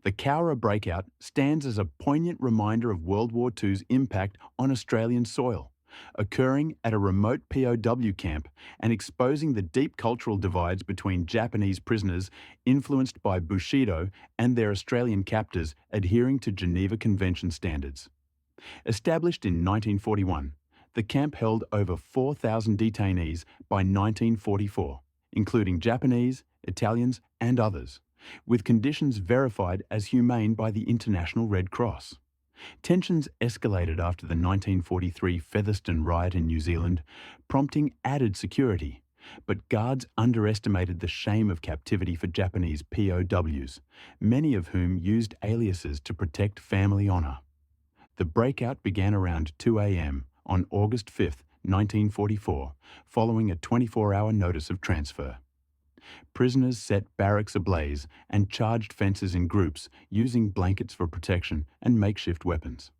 The Cowra breakout stands as a poignant reminder of World War II's impact on Australian soil, occurring at a remote POW camp and exposing the deep cultural divides between Japanese prisoners influenced by Bushido and their Australian captors adhering to Geneva Convention standards. Established in 1941, the camp held over 4,000 detainees by 1944, including Japanese, Italians, and others, with conditions verified as humane by the International Red Cross. Tensions escalated after the 1943 Featherston riot in New Zealand, prompting added security, but guards underestimated the shame of captivity for Japanese POWs, many of whom used aliases to protect family honour. The breakout began around 2 a.m. on August 5, 1944, following a 24-hour notice of transfer. Prisoners set barracks ablaze and charged fences in groups, using blankets for protection and makeshift weapons.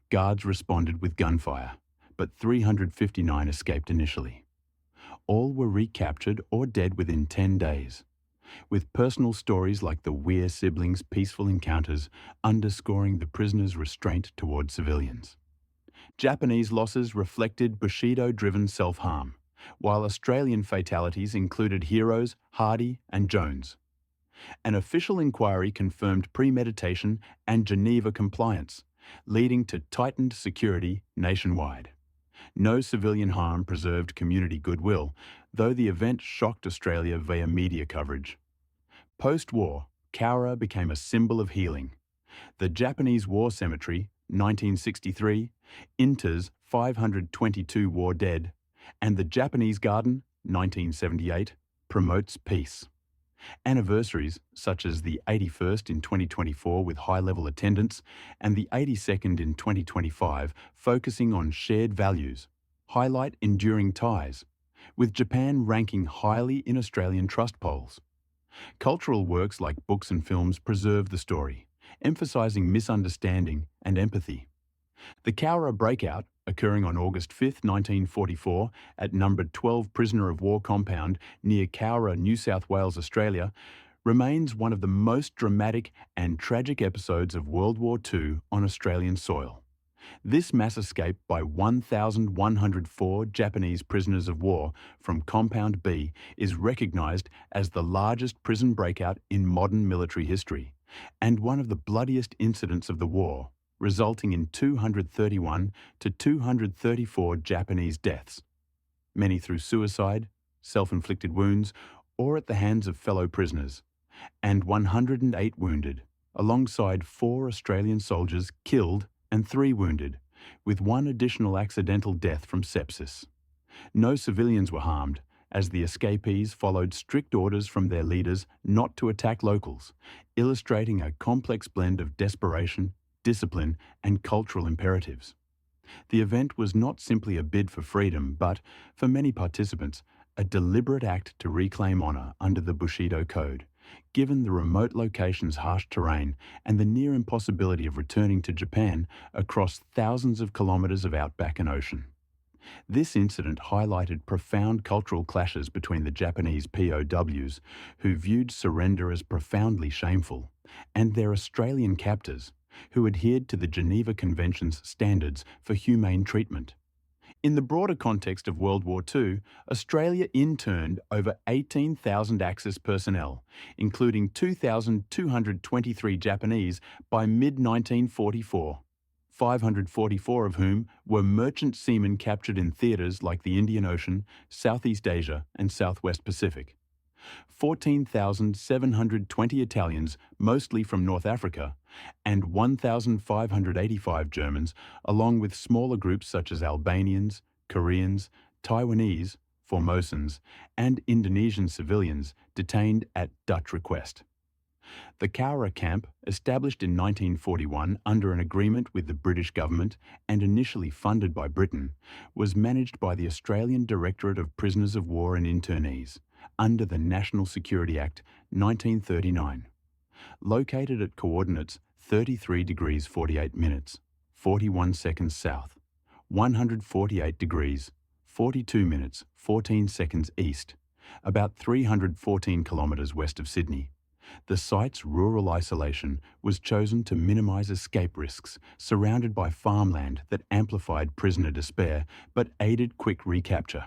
Guards responded with gunfire, but 359 escaped initially. All were recaptured or dead within 10 days, with personal stories like the Weir siblings' peaceful encounters underscoring the prisoners' restraint toward civilians. Japanese losses reflected Bushido-driven self-harm, while Australian fatalities included Heroes, Hardy and Jones. An official inquiry confirmed premeditation and Geneva compliance, leading to tightened security nationwide. No civilian harm preserved community goodwill, though the event shocked Australia via media coverage. Post-war, Cowra became a symbol of healing. The Japanese War Cemetery, 1963, enters 522 war dead, and the Japanese Garden, 1978, promotes peace. Anniversaries, such as the 81st in 2024 with high-level attendance and the 82nd in 2025 focusing on shared values, highlight enduring ties, with Japan ranking highly in Australian trust polls. Cultural works like books and films preserve the story, emphasising misunderstanding and empathy. The Cowra breakout, occurring on August 5, 1944, at numbered 12 Prisoner of War compound near Cowra, New South Wales, Australia, remains one of the most dramatic and tragic episodes of World War II on Australian soil. This mass escape by 1,104 Japanese prisoners of war from Compound B is recognised as the largest prison breakout in modern military history, and one of the bloodiest incidents of the war, resulting in 231 to 234 Japanese deaths, many through suicide, self-inflicted wounds, or at the hands of fellow prisoners, and 108 wounded, alongside 4 Australian soldiers killed and 3 wounded, with 1 additional accidental death from sepsis. No civilians were harmed, as the escapees followed strict orders from their leaders not to attack locals, illustrating a complex blend of desperation, discipline, and cultural imperatives. The event was not simply a bid for freedom, but, for many participants, a deliberate act to reclaim honour under the Bushido Code, given the remote location's harsh terrain and the near impossibility of returning to Japan across thousands of kilometres of outback and ocean. This incident highlighted profound cultural clashes between the Japanese POWs, who viewed surrender as profoundly shameful, and their Australian captors, who adhered to the Geneva Convention's standards for humane treatment. In the broader context of World War II, Australia interned over 18,000 Axis personnel, including 2,223 Japanese by mid-1944, 544 of whom were merchant seamen captured in theatres like the Indian Ocean, Southeast Asia and Southwest Pacific. 14,720 Italians, mostly from North Africa, and 1,585 Germans, along with smaller groups such as Albanians, Koreans, Taiwanese, Formosans, and Indonesian civilians detained at Dutch request. The Cowra camp, established in 1941 under an agreement with the British government and initially funded by Britain, was managed by the Australian Directorate of Prisoners of War and Internees, under the National Security Act 1939. Located at coordinates 33 degrees 48 minutes, 41 seconds south, 148 degrees, 42 minutes, 14 seconds east, about 314 kilometres west of Sydney. The site's rural isolation was chosen to minimize escape risks, surrounded by farmland that amplified prisoner despair but aided quick recapture.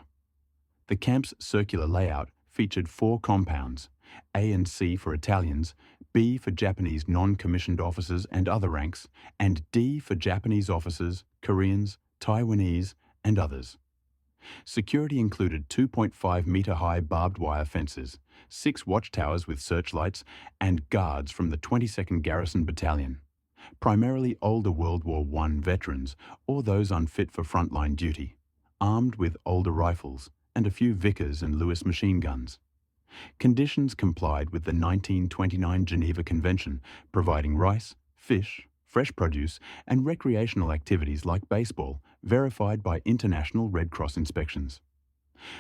The camp's circular layout featured 4 compounds: A and C for Italians, B for Japanese non-commissioned officers and other ranks, and D for Japanese officers, Koreans, Taiwanese, and others. Security included 2.5-metre-high barbed wire fences, 6 watchtowers with searchlights, and guards from the 22nd Garrison Battalion, primarily older World War I veterans or those unfit for frontline duty, armed with older rifles and a few Vickers and Lewis machine guns. Conditions complied with the 1929 Geneva Convention, providing rice, fish, fresh produce, and recreational activities like baseball, verified by International Red Cross inspections.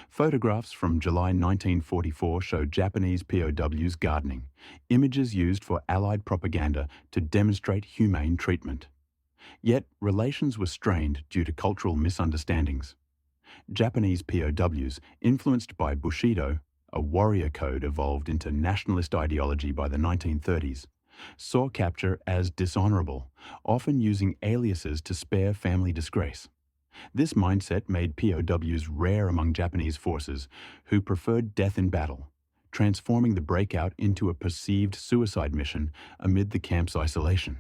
Photographs from July 1944 show Japanese POWs gardening, images used for Allied propaganda to demonstrate humane treatment. Yet relations were strained due to cultural misunderstandings. Japanese POWs, influenced by Bushido, a warrior code evolved into nationalist ideology by the 1930s, saw capture as dishonorable, often using aliases to spare family disgrace. This mindset made POWs rare among Japanese forces, who preferred death in battle, transforming the breakout into a perceived suicide mission amid the camp's isolation.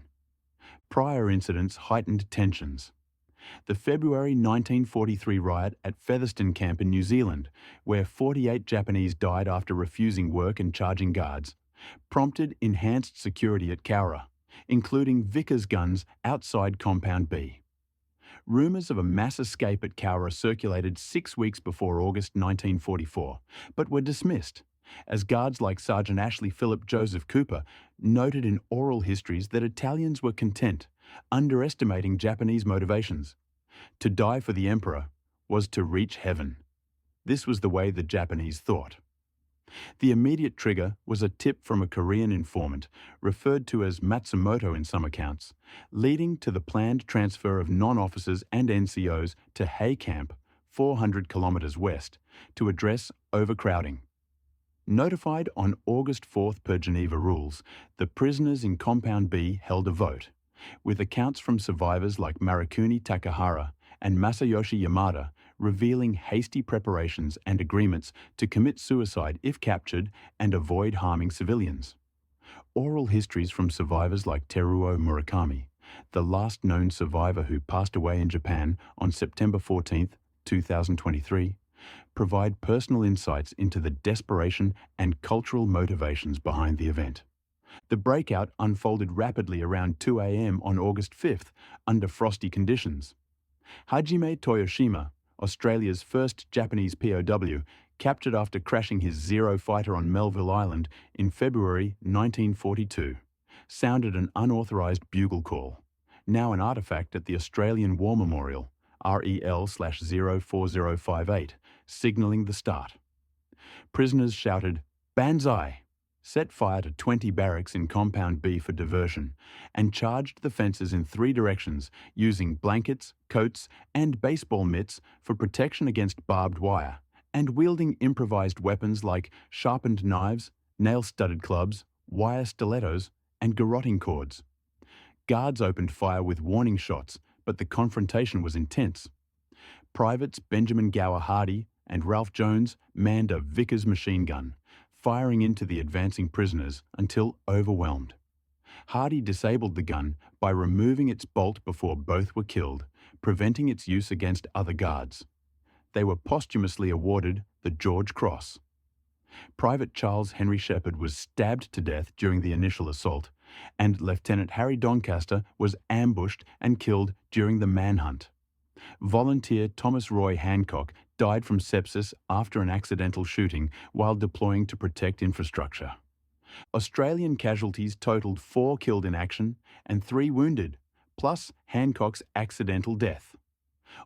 Prior incidents heightened tensions. The February 1943 riot at Featherston Camp in New Zealand, where 48 Japanese died after refusing work and charging guards, prompted enhanced security at Cowra, including Vickers guns outside Compound B. Rumours of a mass escape at Cowra circulated 6 weeks before August 1944, but were dismissed, as guards like Sergeant Ashley Philip Joseph Cooper noted in oral histories that Italians were content, underestimating Japanese motivations. To die for the emperor was to reach heaven. This was the way the Japanese thought. The immediate trigger was a tip from a Korean informant, referred to as Matsumoto in some accounts, leading to the planned transfer of non-officers and NCOs to Hay Camp, 400 kilometres west, to address overcrowding. Notified on August 4th per Geneva rules, the prisoners in Compound B held a vote, with accounts from survivors like Marakuni Takahara and Masayoshi Yamada revealing hasty preparations and agreements to commit suicide if captured and avoid harming civilians. Oral histories from survivors like Teruo Murakami, the last known survivor who passed away in Japan on September 14, 2023, provide personal insights into the desperation and cultural motivations behind the event. The breakout unfolded rapidly around 2 a.m. on August 5th under frosty conditions. Hajime Toyoshima, Australia's first Japanese POW, captured after crashing his Zero fighter on Melville Island in February 1942, sounded an unauthorised bugle call, now an artefact at the Australian War Memorial, REL/04058, signalling the start. Prisoners shouted, "Banzai!" set fire to 20 barracks in Compound B for diversion, and charged the fences in 3 directions using blankets, coats, and baseball mitts for protection against barbed wire, and wielding improvised weapons like sharpened knives, nail-studded clubs, wire stilettos, and garroting cords. Guards opened fire with warning shots, but the confrontation was intense. Privates Benjamin Gower Hardy and Ralph Jones manned a Vickers machine gun, firing into the advancing prisoners until overwhelmed. Hardy disabled the gun by removing its bolt before both were killed, preventing its use against other guards. They were posthumously awarded the George Cross. Private Charles Henry Shepherd was stabbed to death during the initial assault, and Lieutenant Harry Doncaster was ambushed and killed during the manhunt. Volunteer Thomas Roy Hancock died from sepsis after an accidental shooting while deploying to protect infrastructure. Australian casualties totaled 4 killed in action and 3 wounded, plus Hancock's accidental death.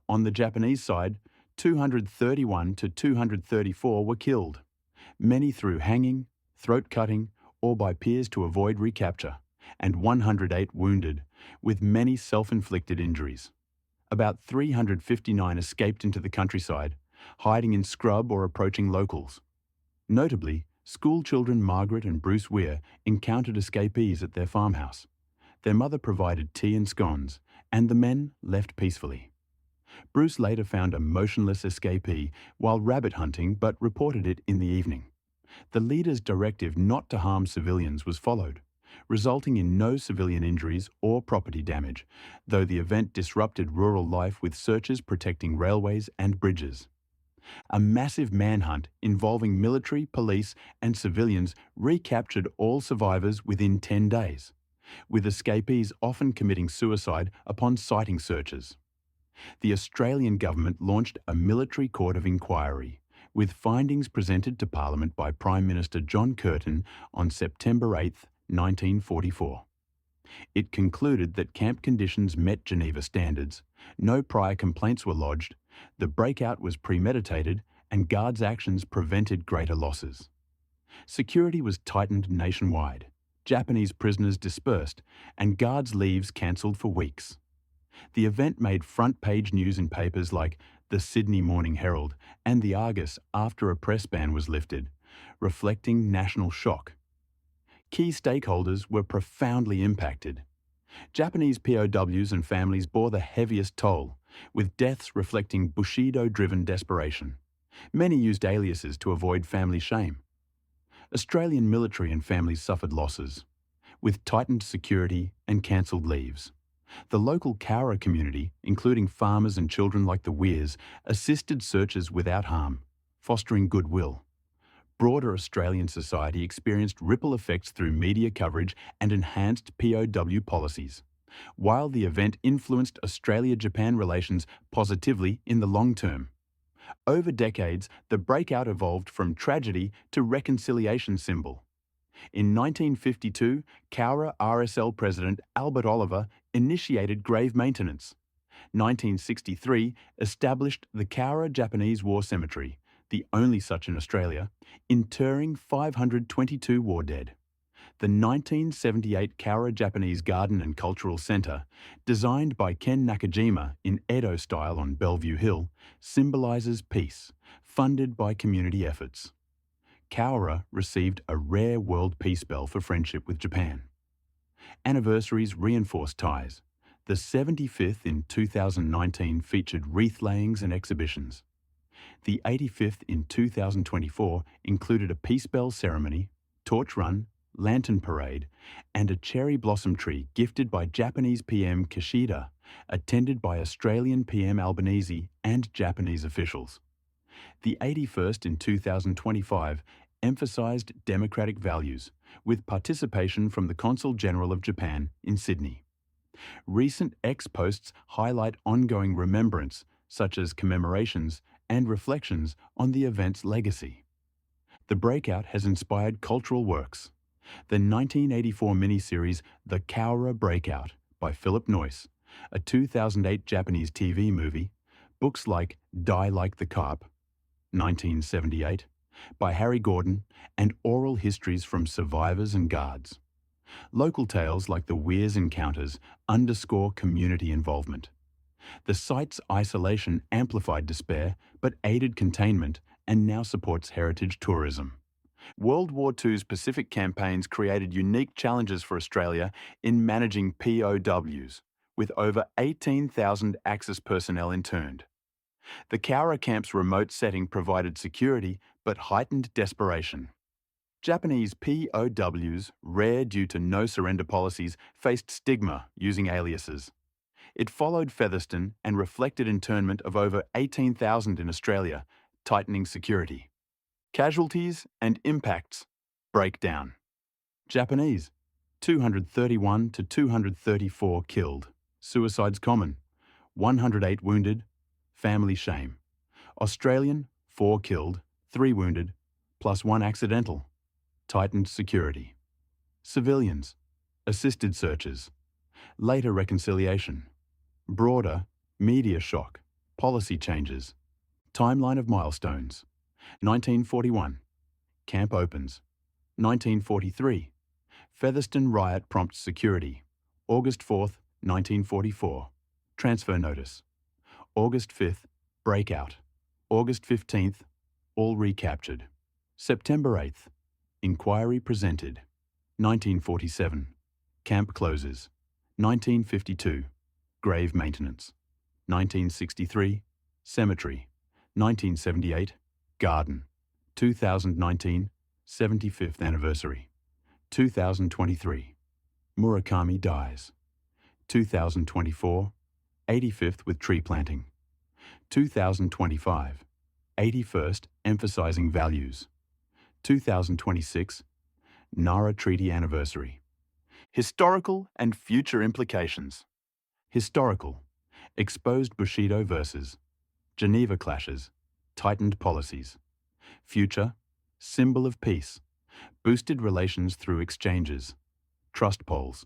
On the Japanese side, 231 to 234 were killed, many through hanging, throat cutting, or by peers to avoid recapture, and 108 wounded, with many self-inflicted injuries. About 359 escaped into the countryside, hiding in scrub or approaching locals. Notably, School children Margaret and Bruce Weir encountered escapees at their farmhouse. Their mother provided tea and scones, and the men left peacefully. Bruce later found a motionless escapee while rabbit hunting but reported it in the evening. The leader's directive not to harm civilians was followed, resulting in no civilian injuries or property damage, though the event disrupted rural life with searches protecting railways and bridges. A massive manhunt involving military, police and civilians recaptured all survivors within 10 days, with escapees often committing suicide upon sighting searches. The Australian government launched a military court of inquiry, with findings presented to Parliament by Prime Minister John Curtin on September 8, 1944. It concluded that camp conditions met Geneva standards, no prior complaints were lodged, the breakout was premeditated, and guards' actions prevented greater losses. Security was tightened nationwide, Japanese prisoners dispersed, and guards' leaves cancelled for weeks. The event made front-page news in papers like the Sydney Morning Herald and the Argus after a press ban was lifted, reflecting national shock. Key stakeholders were profoundly impacted. Japanese POWs and families bore the heaviest toll, with deaths reflecting Bushido-driven desperation. Many used aliases to avoid family shame. Australian military and families suffered losses, with tightened security and cancelled leaves. The local Cowra community, including farmers and children like the Weirs, assisted searches without harm, fostering goodwill. Broader Australian society experienced ripple effects through media coverage and enhanced POW policies, while the event influenced Australia-Japan relations positively in the long term. Over decades, the breakout evolved from tragedy to reconciliation symbol. In 1952, Cowra RSL President Albert Oliver initiated grave maintenance. 1963 established the Cowra Japanese War Cemetery, the only such in Australia, interring 522 war dead. The 1978 Cowra Japanese Garden and Cultural Centre, designed by Ken Nakajima in Edo style on Bellevue Hill, symbolises peace, funded by community efforts. Cowra received a rare World Peace Bell for friendship with Japan. Anniversaries reinforced ties. The 75th in 2019 featured wreath layings and exhibitions. The 85th in 2024 included a Peace Bell ceremony, torch run, lantern parade, and a cherry blossom tree gifted by Japanese PM Kishida, attended by Australian PM Albanese and Japanese officials. The 81st in 2025 emphasised democratic values, with participation from the Consul General of Japan in Sydney. Recent ex-posts highlight ongoing remembrance, such as commemorations and reflections on the event's legacy. The breakout has inspired cultural works. The 1984 miniseries The Cowra Breakout by Philip Noyce, a 2008 Japanese TV movie, books like Die Like the Carp, 1978, by Harry Gordon, and oral histories from survivors and guards. Local tales like the Weirs encounters underscore community involvement. The site's isolation amplified despair but aided containment and now supports heritage tourism. World War II's Pacific campaigns created unique challenges for Australia in managing POWs, with over 18,000 Axis personnel interned. The Cowra camp's remote setting provided security but heightened desperation. Japanese POWs, rare due to no surrender policies, faced stigma using aliases. It followed Featherston and reflected internment of over 18,000 in Australia, tightening security. Casualties and impacts. Breakdown. Japanese, 231 to 234 killed. Suicides common. 108 wounded. Family shame. Australian, 4 killed, 3 wounded, plus 1 accidental. Tightened security. Civilians. Assisted searches. Later reconciliation. Broader, media shock. Policy changes. Timeline of milestones. 1941. Camp opens. 1943. Featherston riot prompts security. August 4th, 1944. Transfer notice. August 5th, breakout. August 15th, all recaptured. September 8th, Inquiry presented. 1947. Camp closes. 1952. Grave maintenance. 1963. Cemetery. 1978. Garden. 2019. 75th anniversary. 2023. Murakami dies. 2024. 85th with tree planting. 2025. 81st emphasizing values. 2026. Nara Treaty anniversary. Historical and future implications. Historical. Exposed Bushido verses. Geneva clashes. Tightened policies. Future. Symbol of peace. Boosted relations through exchanges. Trust polls.